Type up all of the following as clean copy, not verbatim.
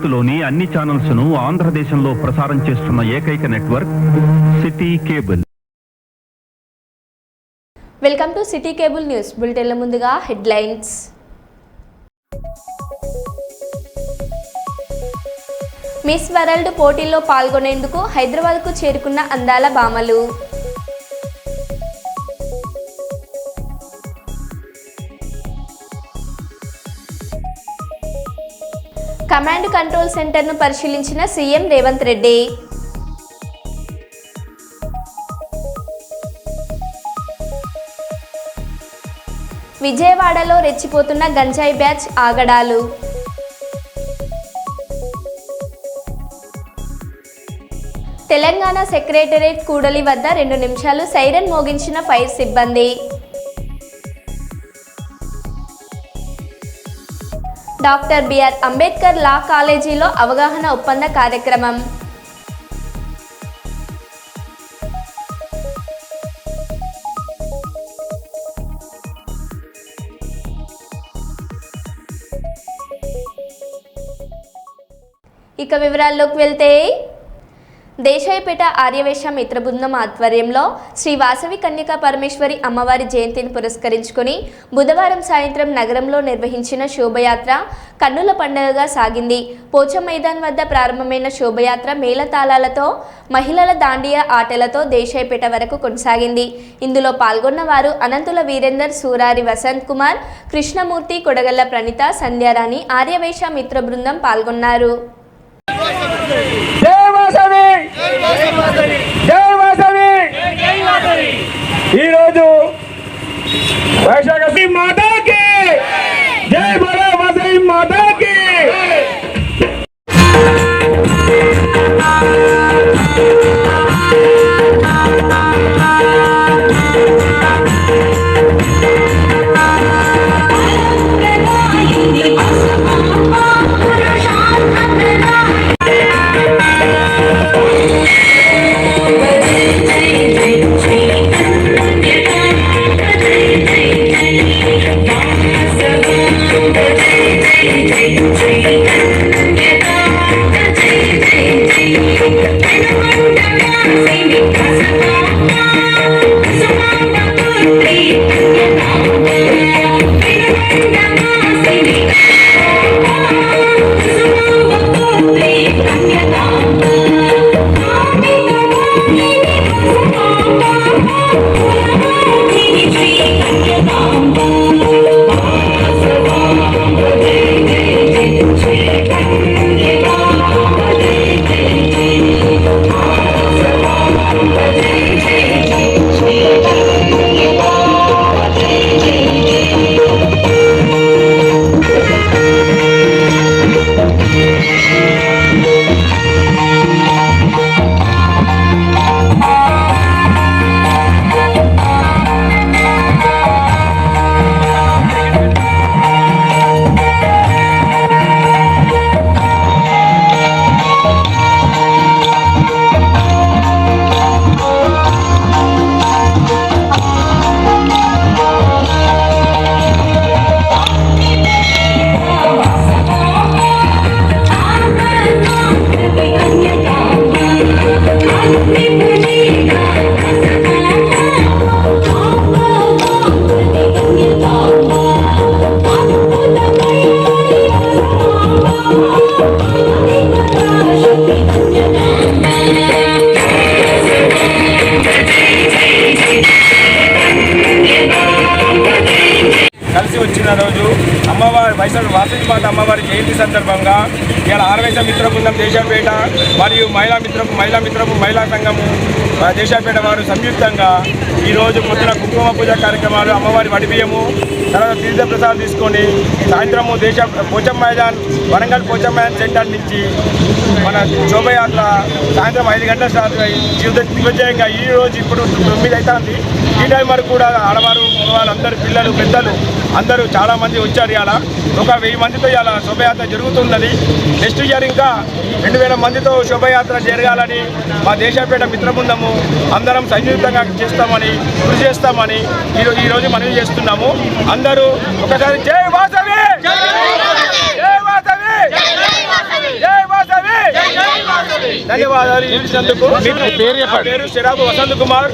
భారత్లోని అన్ని ఛానల్స్ ను ఆంధ్రదేశంలో ప్రసారం చేస్తున్న ఏకైక network city cable. Welcome to city cable news బులెటిన్ల ముందుగా హెడ్లైన్స్. మిస్ వరల్డ్ పోటీల్లో పాల్గొనేందుకు హైదరాబాద్కు చేరుకున్న అందాల భామలు. కమాండ్ కంట్రోల్ సెంటర్ను పరిశీలించిన సీఎం రేవంత్ రెడ్డి. విజయవాడలో రెచ్చిపోతున్న గంజాయి బ్యాచ్ ఆగడాలు. తెలంగాణ సెక్రటేరియట్ కూడలి వద్ద 2 నిమిషాలు సైరన్ మోగించిన ఫైర్ సిబ్బంది. డాక్టర్ బిఆర్ అంబేద్కర్ లా కాలేజీలో అవగాహన ఒప్పంద కార్యక్రమం. ఇక వివరాల్లోకి వెళ్తే, దేశాయిపేట ఆర్యవేశ మిత్ర బృందం ఆధ్వర్యంలో శ్రీ వాసవి కన్యకా పరమేశ్వరి అమ్మవారి జయంతిని పురస్కరించుకుని బుధవారం సాయంత్రం నగరంలో నిర్వహించిన శోభయాత్ర కన్నుల పండుగగా సాగింది. పోచం మైదాన్ వద్ద ప్రారంభమైన శోభయాత్ర మేళతాళాలతో, మహిళల దాండియా ఆటలతో దేశాయిపేట వరకు కొనసాగింది. ఇందులో పాల్గొన్న వారు అనంతుల వీరేందర్, సూరారి వసంత్ కుమార్, కృష్ణమూర్తి, కొడగళ్ల ప్రణిత, సంధ్యారాణి, ఆర్యవేశ మిత్ర బృందం పాల్గొన్నారు. ఈరోజు వైశాఖ మాతాకి జై బలో వాసవి మాతాకి. కలిసి వచ్చిన రోజు అమ్మవారి వైశాఖ వాసవి మాత అమ్మవారి జయంతి సందర్భంగా ఇలా ఆర్యవేశ మిత్ర బృందం దేశాయిపేట మరియు మహిళా సంఘము దేశాయిపేట వారు సంయుక్తంగా ఈరోజు పొద్దున కుంకుమ పూజ కార్యక్రమాలు, అమ్మవారి వడిబియ్యము, తర్వాత తీర్థప్రసాదం తీసుకొని సాయంత్రము పోచం మైదాన్, వరంగల్ పోచం మైదాన్ సెంటర్ నుంచి మన శోభయాత్ర సాయంత్రం 5 గంటల స్టార్ట్ అయ్యి దిగ్విజయంగా ఈరోజు ఇప్పుడు 9 అవుతుంది. ఈ టైం వరకు కూడా ఆడవారు, మగవాళ్ళందరూ, పిల్లలు, పెద్దలు అందరూ చాలామంది వచ్చారు. ఇలా ఒక 1000 మందితో ఇలా శోభయాత్ర జరుగుతున్నది. నెక్స్ట్ ఇయర్ ఇంకా 2000 మందితో శోభయాత్ర జరగాలని మా దేశాయిపేట మిత్ర బృందము అందరం సంయుక్తంగా చేస్తామని, కృషి చేస్తామని ఈరోజు మనవి చేస్తున్నాము. అందరూ ఒకసారి జై వాసవి, జై వాసవి, జై ధన్యవాదాలు ఇచ్చినందుకు. నా పేరు శరాబు వసంత్ కుమార్,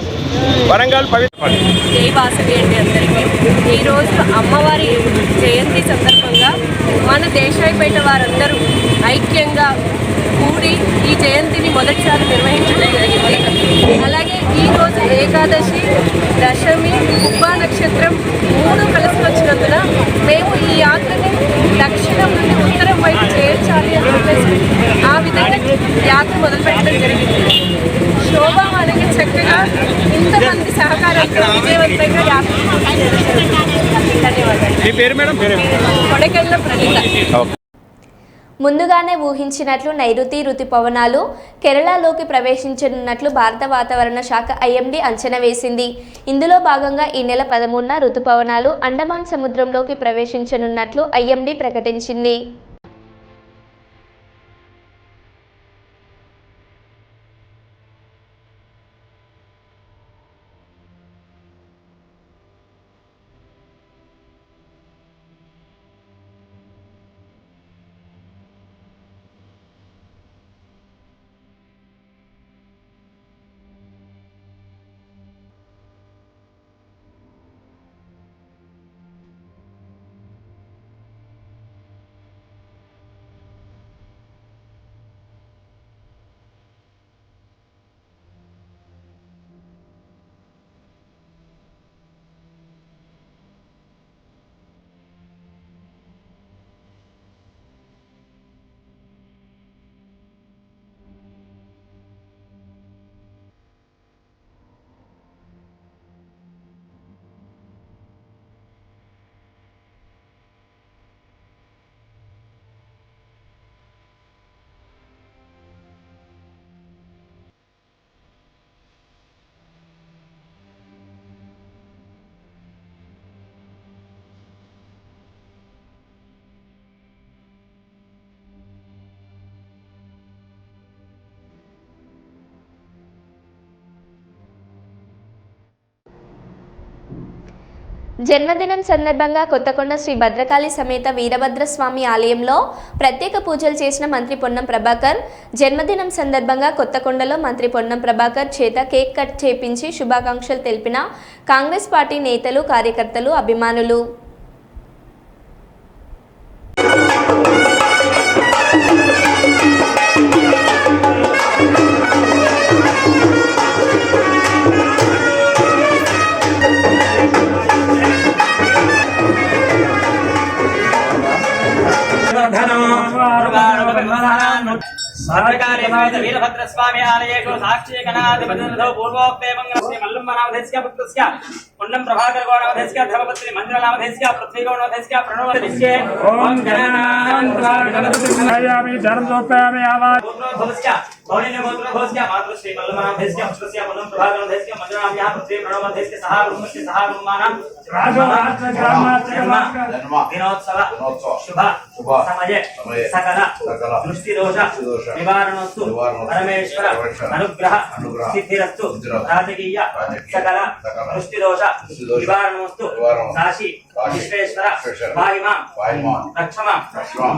వరంగల్ పవిత్ర. జై వాసవి అండి అందరికీ. ఈరోజు అమ్మవారి జయంతి సందర్భంగా మన దేశాయిపేట వారందరూ ఐక్యంగా కూడి ఈ జయంతిని మొదటిసారి నిర్వహించడం జరిగింది. అలాగే ఈరోజు ఏకాదశి, దశమి, ఉబ్బా నక్షత్రం 3 కలిసి వచ్చినందున మేము ఈ యాత్రని దక్షిణం నుండి ఉత్తరం వైపు చేర్చాలి అని చెప్పేసి ఆ విధంగా యాత్ర మొదలుపెట్టడం జరిగింది. శోభామానకి చక్కగా ఇంతమంది సహకారంతో విజయవంతంగా యాత్ర ధన్యవాదాలు. మీ పేరు మేడం? కొడకెళ్ళ ప్రణీత. ముందుగానే ఊహించినట్లు నైరుతి రుతుపవనాలు కేరళలోకి ప్రవేశించనున్నట్లు భారత వాతావరణ శాఖ ఐఎండీ అంచనా వేసింది. ఇందులో భాగంగా ఈ నెల 13న రుతుపవనాలు అండమాన్ సముద్రంలోకి ప్రవేశించనున్నట్లు ఐఎండీ ప్రకటించింది. జన్మదినం సందర్భంగా కొత్తకొండ శ్రీ భద్రకాళి సమేత వీరభద్రస్వామి ఆలయంలో ప్రత్యేక పూజలు చేసిన మంత్రి పొన్నం ప్రభాకర్. జన్మదినం సందర్భంగా కొత్తకొండలో మంత్రి పొన్నం ప్రభాకర్ చేత కేక్ కట్ చేపించి శుభాకాంక్షలు తెలిపిన కాంగ్రెస్ పార్టీ నేతలు, కార్యకర్తలు, అభిమానులు. वीरभद्रस्वामी आलयेषु साक्षीगणाधिपतिर्धौ पूर्वोक्तेवं श्री मल्लम्बनामधेस्या पुत्रस्य पुण्यं प्रभाकर गौरवधेस्या धर्मपत्नी मन्दिरनामधेस्या पृथ्वी गौरवधेस्या प्रणवधेस्ये ओम गणानां धर्मोपयामि आवाज पूर्वोधेस्या गौरीनमोत्रधेस्या मातृश्री मल्लम्बनामधेस्या पुत्रस्य पुण्यं प्रभाकरधेस्या मन्दिरनामया पृथ्वी प्रणवधेस्या सहा कुटुम्बस्य सहा कुटुम्बानां राजराष्ट्र ग्रामार्चकः दिनोत्सव शुभ समये सकल दृष्टि दोष निवारणस्तु परमेश्वर अनुग्रह सिद्धिरस्तु राजकीय सकल दृष्टि दोष निवारणस्तु साक्षी विश्वेश्वर वायुमां रक्षमां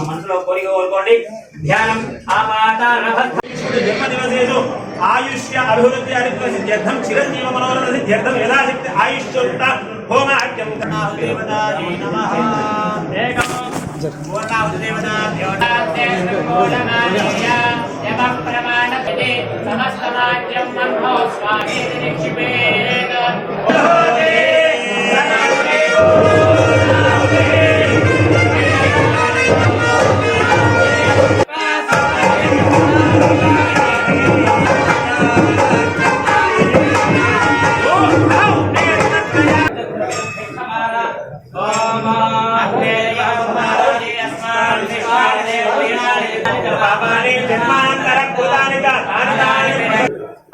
मनसुलो कोरिको कोरुकोंडि ध्यानं आपातारभद्र जन्मदिवसेषु आयुष्य अभिवृद्धि सिद्ध्यर्थं चिरञ्जीव मनोरथ सिद्ध्यर्थं यथाशक्ति आयुष्योक्त होमाख्यं देवतायै नमः एकम् समस्तराज्यं मन्मो स्वामीति निक्षिपेत्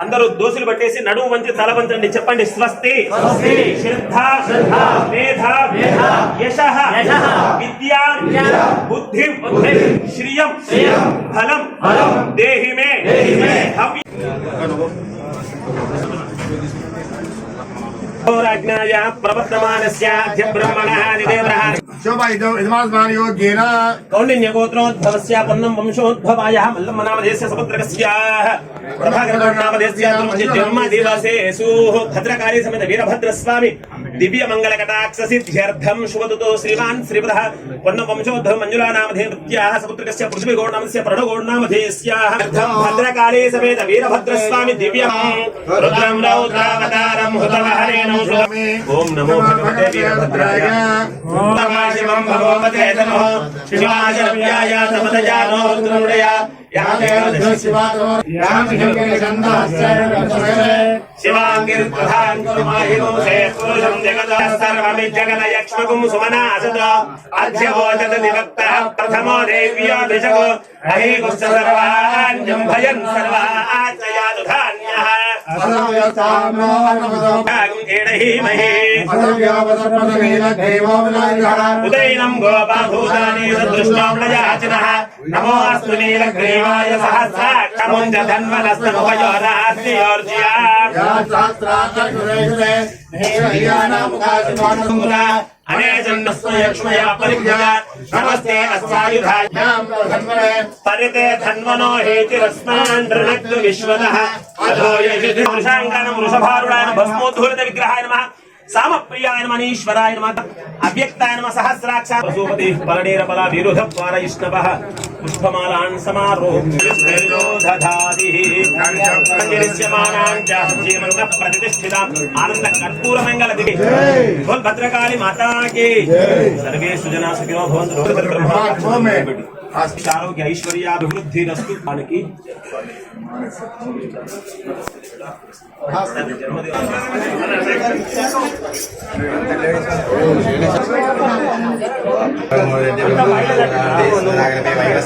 అందరూ దోసులు పట్టేసి నడుము వంచి తల వంచండి. చెప్పండి స్వస్తి. శ్రద్ధ మేధ యశః విద్యా బుద్ధి శ్రియం ఫలం దేహి మే. होराज्ञाय प्रवर्तमानस्याद्य ब्रह्मणः निदेवरः कौण्डिन्यगोत्रोद्भवस्य पन्नं वंशोद्भवायः मल्लम्मनामधेयस्य समुद्रकस्य प्रभाकरनामधेयस्य जन्मदिवसेषु भद्रकाली समेत वीरभद्रस्वामी दिव्यमङ्गलकटाक्षसिद्ध्यर्थं शुभदूतो श्रीमान् श्रीपदः पन्नं वंशोद्भव मञ्जुलानामधेयस्य समुद्रकस्य पृथ्वीगौर्नामस्य प्रणगौर्नामधेयस्य भद्रकाली समेत वीरभद्रस्वामी दिव्यं रुद्रं रौद्रावतारं हुतवहरेण ओम नमो भगवते वीरभद्राय शिवं भगवते नमः शिवाय समदजानो रुद्रमृया शिवांगिर्प्रधान कुरुमाहिमो से पुरुषं जगतः सर्वमिज्जगत यक्ष्मकुं सुमनासत अध्यवोचत दिवक्तः प्रथमो देव्योऽभिषको अहि गुश्च सर्वान् जम्भयन् सर्वाचयादुधान्यः उदयनं गोपाभूतानि सदृष्टोऽम्लयाचिनः नमोऽस्तु नीलग्रीवाय सहस्राक्षमुञ्च धन्वनस्तमुपयोरास्तियोर्ज्या अनेजन्नस्मयक्ष्मया परिभ्यया नमस्ते अस्यायुधायां परिते धन्वनो हेतिरस्मान् ऋणक्तु विश्वतः अधो यजिति वृषाङ्कानं वृषभारूढाय भस्मोद्धूलित विग्रहाय नमः सामप्रियाय नमः ईश्वराय नमः अव्यक्ताय नमः सहस्राक्षा वसुपतिः परनेरबला विरुद्ध पारयिष्णवः पुष्पमालान् समारोह्य दधातिः कंजरिष्यमानान् च जीवन्तः प्रतिष्ठिताम् आनन्दकर्पूरमङ्गलदिः बोल भद्रकाली माता की सर्वे सुजना सुखिनो भवन्तु ब्रह्मा आरोग्य ऐश्वर्याभिवृद्धिरस्तु की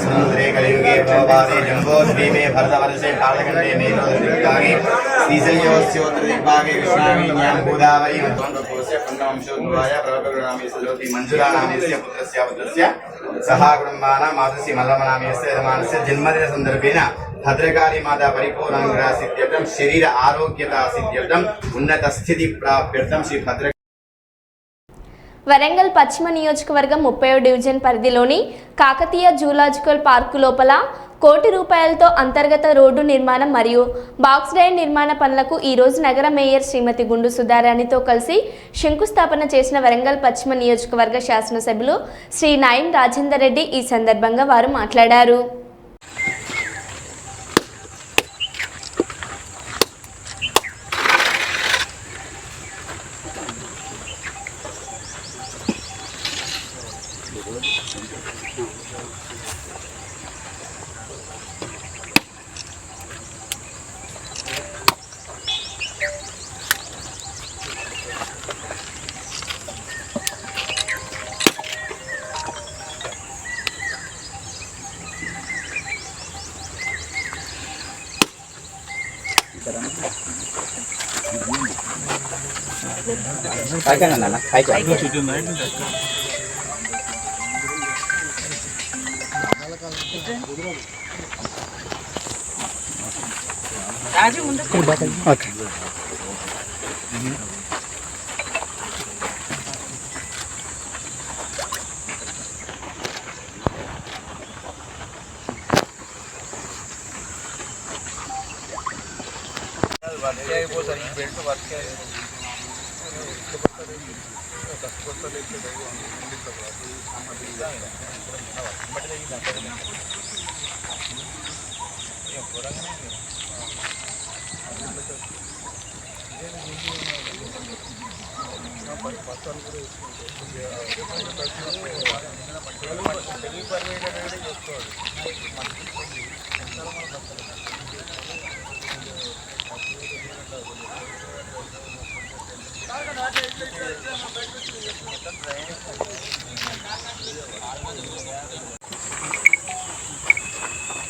समुद्रे कलियुगे भवपादे जम्बोद्वीपे भरतवर्षे कालखण्डे मेघोद्दिग्भागे श्रीशैल्योऽस्योत्तरदिग्भागे कृष्णावेण्यां गोदावरी मध्वङ्गकोशे पुण्यवंशोद्भवाय प्रभकरुणामेस्य ज्योति मञ्जुलानामेस्य पुत्रस्य पुत्रस्य सह कुटुम्बानां मातुश्री मल्लमनामेस्य यजमानस्य जन्मदिन सन्दर्भेन भद्रकाली माता परिपूर्णानुग्रह सिद्ध्यर्थं शरीर आरोग्यता सिद्ध्यर्थं उन्नत स्थिति प्राप्त्यर्थं श्री भद्र వరంగల్ పశ్చిమ నియోజకవర్గం 30వ డివిజన్ పరిధిలోని కాకతీయ జూలాజికల్ పార్కు లోపల ₹1 కోటి అంతర్గత రోడ్డు నిర్మాణం మరియు బాక్స్ డ్రైన్ నిర్మాణ పనులకు ఈ రోజు నగర మేయర్ శ్రీమతి గుండు సుధారాణితో కలిసి శంకుస్థాపన చేసిన వరంగల్ పశ్చిమ నియోజకవర్గ శాసనసభ్యులు శ్రీ నాయన్ రాజేందర్ రెడ్డి ఈ సందర్భంగా వారు మాట్లాడారు.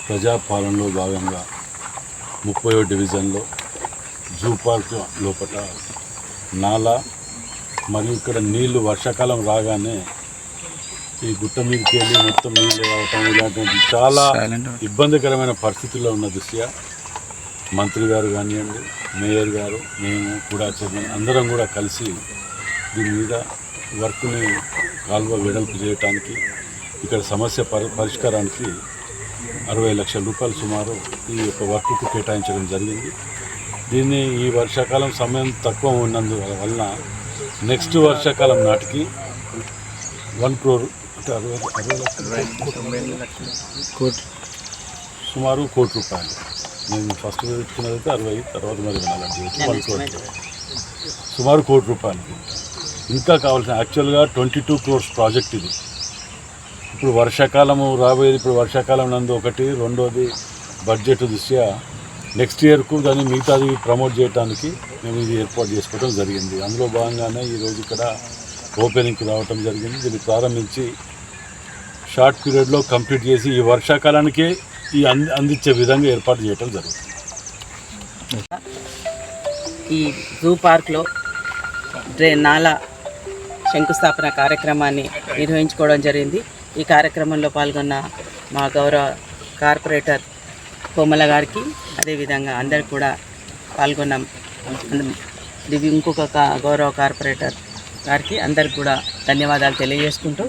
ప్రజాపాలనలో భాగంగా 30వ డివిజన్లో జూ పార్క్ లోపల నాలా మరియు ఇక్కడ నీళ్లు వర్షాకాలం రాగానే ఈ గుట్ట మీదకి వెళ్ళి మొత్తం నీళ్ళు రావటం ఇలాంటి చాలా ఇబ్బందికరమైన పరిస్థితుల్లో ఉన్న దృష్ట్యా మంత్రి గారు కానివ్వండి, మేయర్ గారు, మేము కూడా చైర్మన్ అందరం కూడా కలిసి దీని మీద వర్క్ని కాలువ వెడల్పు చేయడానికి, ఇక్కడ సమస్య పరిష్కారానికి 60 లక్షల రూపాయలు సుమారు ఈ యొక్క వర్క్కు కేటాయించడం జరిగింది. దీన్ని ఈ వర్షాకాలం సమయం తక్కువ ఉన్నందువలన నెక్స్ట్ వర్షాకాలం నాటికి 1 crore అంటే 60 సుమారు 1 కోటి రూపాయలు. నేను ఫస్ట్ పెట్టుకున్నదైతే 60, తర్వాత మరి వినాలంటే 1 crore సుమారు 1 కోటి రూపాయలు. ఇంకా కావాల్సిన యాక్చువల్గా 22 crores ప్రాజెక్ట్ ఇది. ఇప్పుడు వర్షాకాలము రాబోయేది, ఇప్పుడు వర్షాకాలం నందు ఒకటి, రెండోది బడ్జెట్ దృష్ట్యా నెక్స్ట్ ఇయర్కు దాన్ని మిగతాది ప్రమోట్ చేయడానికి మేము ఇది ఏర్పాటు చేసుకోవడం జరిగింది. అందులో భాగంగానే ఈరోజు ఇక్కడ ఓపెనింగ్కి రావటం జరిగింది. దీన్ని ప్రారంభించి షార్ట్ పీరియడ్లో కంప్లీట్ చేసి ఈ వర్షాకాలానికే ఈ అందించే విధంగా ఏర్పాటు చేయడం జరుగుతుంది. ఈ జూ పార్క్లో నాలా శంకుస్థాపన కార్యక్రమాన్ని నిర్వహించుకోవడం జరిగింది. ఈ కార్యక్రమంలో పాల్గొన్న మా గౌరవ కార్పొరేటర్ కోమల గారికి, అదేవిధంగా అందరికి కూడా పాల్గొన్న ఇంకొక గౌరవ కార్పొరేటర్ గారికి అందరికి కూడా ధన్యవాదాలు తెలియజేసుకుంటూ,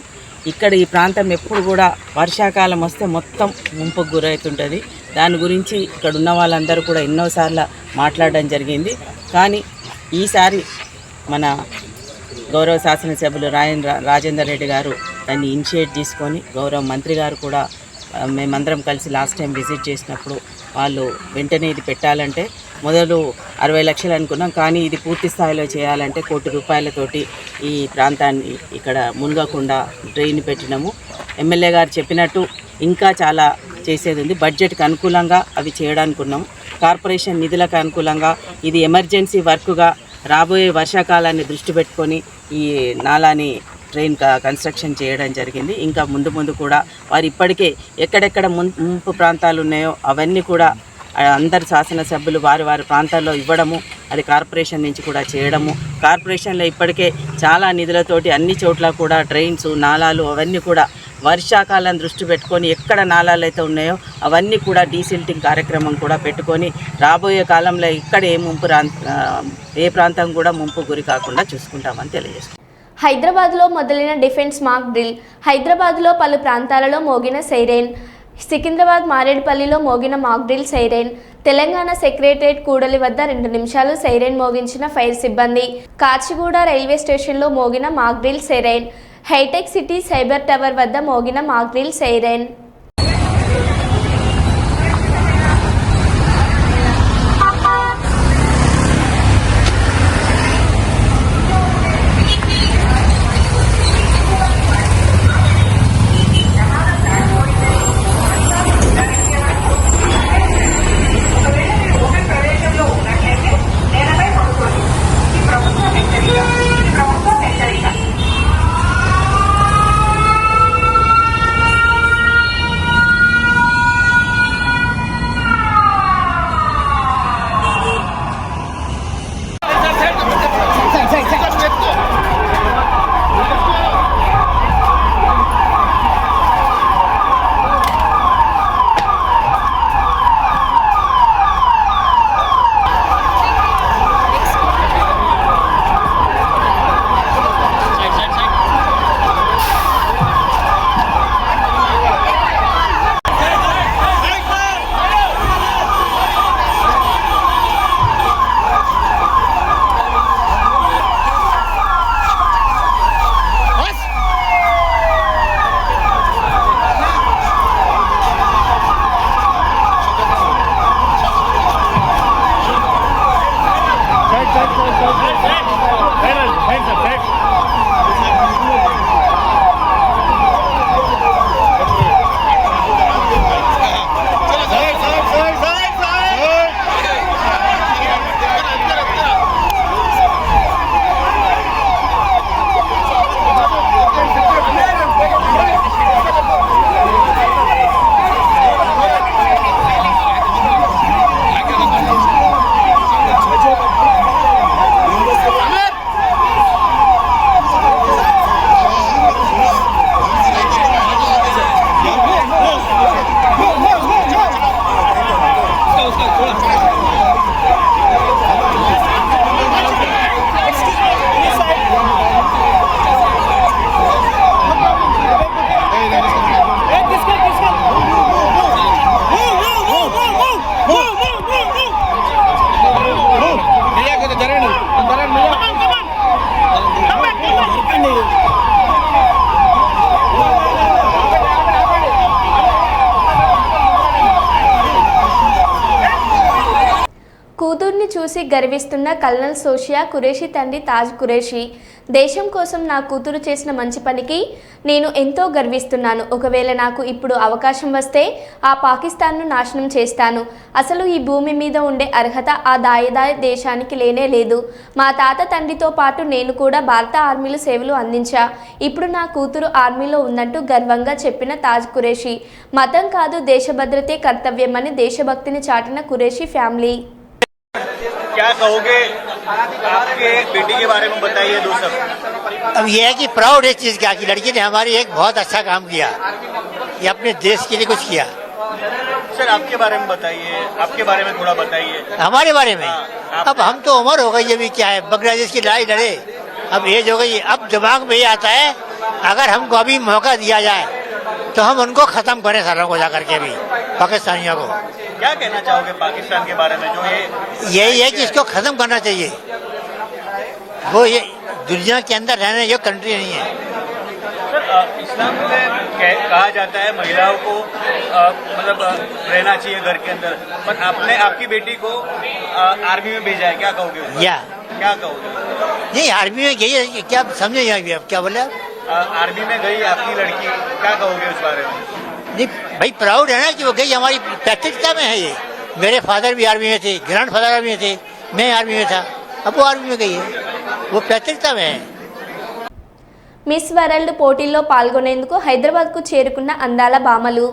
ఇక్కడ ఈ ప్రాంతం ఎప్పుడు కూడా వర్షాకాలం వస్తే మొత్తం ముంపుకు గురవుతుంటుంది. దాని గురించి ఇక్కడ ఉన్న వాళ్ళందరూ కూడా ఎన్నోసార్లు మాట్లాడడం జరిగింది. కానీ ఈసారి మన గౌరవ శాసనసభ్యులు రాజేందర్ రెడ్డి గారు దాన్ని ఇనిషియేట్ తీసుకొని, గౌరవ మంత్రి గారు కూడా మేమందరం కలిసి లాస్ట్ టైం విజిట్ చేసినప్పుడు వాళ్ళు వెంటనే ఇది పెట్టాలంటే మొదలు 60 లక్షలు అనుకున్నాం, కానీ ఇది పూర్తి స్థాయిలో చేయాలంటే 1 కోటి రూపాయలతోటి ఈ ప్రాంతాన్ని ఇక్కడ మునగకుండా డ్రైన్ పెట్టినాము. ఎమ్మెల్యే గారు చెప్పినట్టు ఇంకా చాలా చేసేది ఉంది. బడ్జెట్కి అనుకూలంగా అవి చేయడానికి ఉన్నాం. కార్పొరేషన్ నిధులకు అనుకూలంగా ఇది ఎమర్జెన్సీ వర్క్గా రాబోయే వర్షాకాలాన్ని దృష్టి పెట్టుకొని ఈ నాలాని ట్రైన్ కన్స్ట్రక్షన్ చేయడం జరిగింది. ఇంకా ముందు కూడా వారు ఇప్పటికే ఎక్కడెక్కడ ముంపు ప్రాంతాలు ఉన్నాయో అవన్నీ కూడా అందరు శాసనసభ్యులు వారి ప్రాంతాల్లో ఇవ్వడము, అది కార్పొరేషన్ నుంచి కూడా చేయడము. కార్పొరేషన్లో ఇప్పటికే చాలా నిధులతోటి అన్ని చోట్ల కూడా డ్రైన్స్, నాలాలు అవన్నీ కూడా వర్షాకాలం దృష్టి పెట్టుకొని ఎక్కడ నాలాలు అయితే ఉన్నాయో అవన్నీ కూడా డీసిల్టింగ్ కార్యక్రమం కూడా పెట్టుకొని రాబోయే కాలంలో ఇక్కడ ఏ ప్రాంతం కూడా ముంపు గురి కాకుండా చూసుకుంటామని తెలియజేస్తాం. హైదరాబాద్లో మొదలైన డిఫెన్స్ మాక్ డ్రిల్. హైదరాబాద్లో పలు ప్రాంతాలలో మోగిన సైరెన్. సికింద్రాబాద్ మారేడుపల్లిలో మోగిన mock drill siren. Telangana secretariat కూడలి వద్ద 2 నిమిషాలు సైరెన్ మోగించిన ఫైర్ సిబ్బంది. కాచిగూడ రైల్వే స్టేషన్లో మోగిన మాక్ డ్రిల్ సైరెన్. హైటెక్ సిటీ సైబర్ టవర్ వద్ద మోగిన మాక్ డ్రిల్ సైరెన్. చూసి గర్విస్తున్న కల్నల్ సోషియా కురేషి తండ్రి తాజ్ కురేషి. దేశం కోసం నా కూతురు చేసిన మంచి పనికి నేను ఎంతో గర్విస్తున్నాను. ఒకవేళ నాకు ఇప్పుడు అవకాశం వస్తే ఆ పాకిస్తాన్ను నాశనం చేస్తాను. అసలు ఈ భూమి మీద ఉండే అర్హత ఆ దాయదాయ దేశానికి లేనే లేదు. మా తాత తండ్రితో పాటు నేను కూడా భారత ఆర్మీలో సేవలు అందించా. ఇప్పుడు నా కూతురు ఆర్మీలో ఉందంటూ గర్వంగా చెప్పిన తాజ్ కురేషి. మతం కాదు, దేశభద్రతే కర్తవ్యమని దేశభక్తిని చాటిన కురేషి ఫ్యామిలీ. क्या कहोगे आपके बेटी के बारे में बताइए दो सब। अब यह है कि प्राउड इस चीज का कि लड़की ने हमारी एक बहुत अच्छा काम किया, ये अपने देश के लिए कुछ किया। सर आपके बारे में बताइए, आपके बारे में थोड़ा बताइए। हमारे बारे में हाँ, अब हम तो उम्र हो गई, अभी क्या है, बांग्लादेश की लड़ाई लड़े, अब एज हो गई। अब दिमाग में ये आता है अगर हमको अभी मौका दिया जाए तो हम उनको खत्म करें सारों को जाकर के, भी पाकिस्तानियों को। क्या कहना चाहोगे पाकिस्तान के बारे में जो यही है कि इसको खत्म करना चाहिए। वो ये दुनिया के अंदर रहने जो कंट्री नहीं है। सर इस्लाम में कहा जाता है महिलाओं को मतलब रहना चाहिए घर के अंदर, पर आपने आपकी बेटी को आर्मी में भेजा है, क्या कहोगे उस पर? क्या कहोगे? नहीं, आर्मी में गई है, क्या समझे अभी आप क्या बोले आप? आर्मी में गई आपकी लड़की, क्या कहोगे उस बारे में? नहीं भाई, प्राउड है ना कि वो गई, हमारी पैतृकता में है ये। मेरे फादर भी आर्मी में थे, ग्रैंड फादर आर्मी में थे, मैं आर्मी में था, अब वो आर्मी में गई है, वो पैतृकता में है। మిస్ వరల్డ్ పోటీల్లో పాల్గొనేందుకు హైదరాబాద్కు చేరుకున్న అందాల భామలు.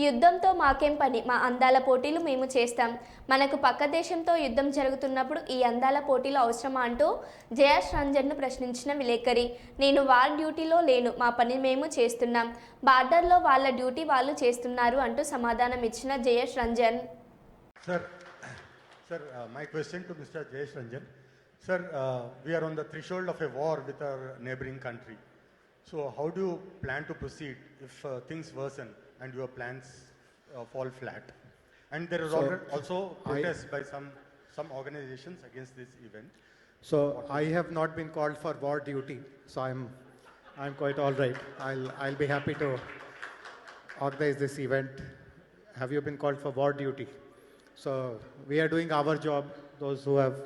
యుద్ధంతో మాకేం పని, మా అందాల పోటీలు మేము చేస్తాం. మనకు పక్క దేశంతో యుద్ధం జరుగుతున్నప్పుడు ఈ అందాల పోటీలు అవసరమా అంటూ జయేష్ రంజన్ను ప్రశ్నించిన విలేకరి. నేను వార్ డ్యూటీలో లేను, మా పని మేము చేస్తున్నాం, బార్డర్లో వాళ్ళ డ్యూటీ వాళ్ళు చేస్తున్నారు అంటూ సమాధానం ఇచ్చిన Jayesh Ranjan. Sir, my question to Mr. Jayesh Ranjan. Sir, we are on the threshold of a war with our neighboring country. So how do you plan to proceed if things worsen and your plans fall flat? And there is also protests by some organizations against this event. So I have not been called for war duty, so I'm quite all right. I'll be happy to organize this event. Have you been called for war duty? So we are doing our job. Those who have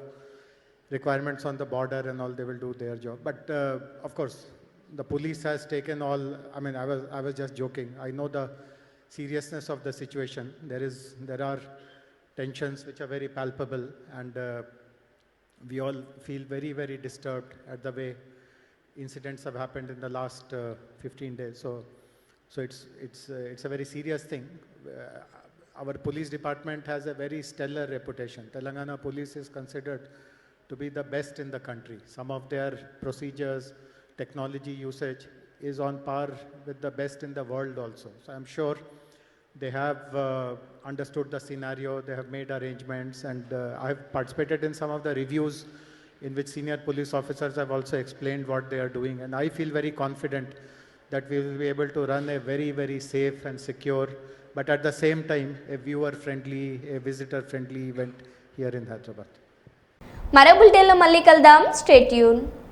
requirements on the border and all, they will do their job. But of course, the police has taken all. I mean, I was just joking. I know the seriousness of the situation. There are tensions which are very palpable, and we all feel very, very disturbed at the way incidents have happened in the last 15 days. So So it's a very serious thing. Our police department has a very stellar reputation. Telangana police is considered to be the best in the country. Some of their procedures, technology usage is on par with the best in the world also. So I'm sure they have understood the scenario, they have made arrangements, and I have participated in some of the reviews in which senior police officers have also explained what they are doing. And I feel very confident that we will be able to run a very, very safe and secure, but at the same time, a viewer-friendly, a visitor-friendly event here in Hyderabad. మరో బులెటిన్లో మళ్ళీ కలుద్దాం. Stay tune.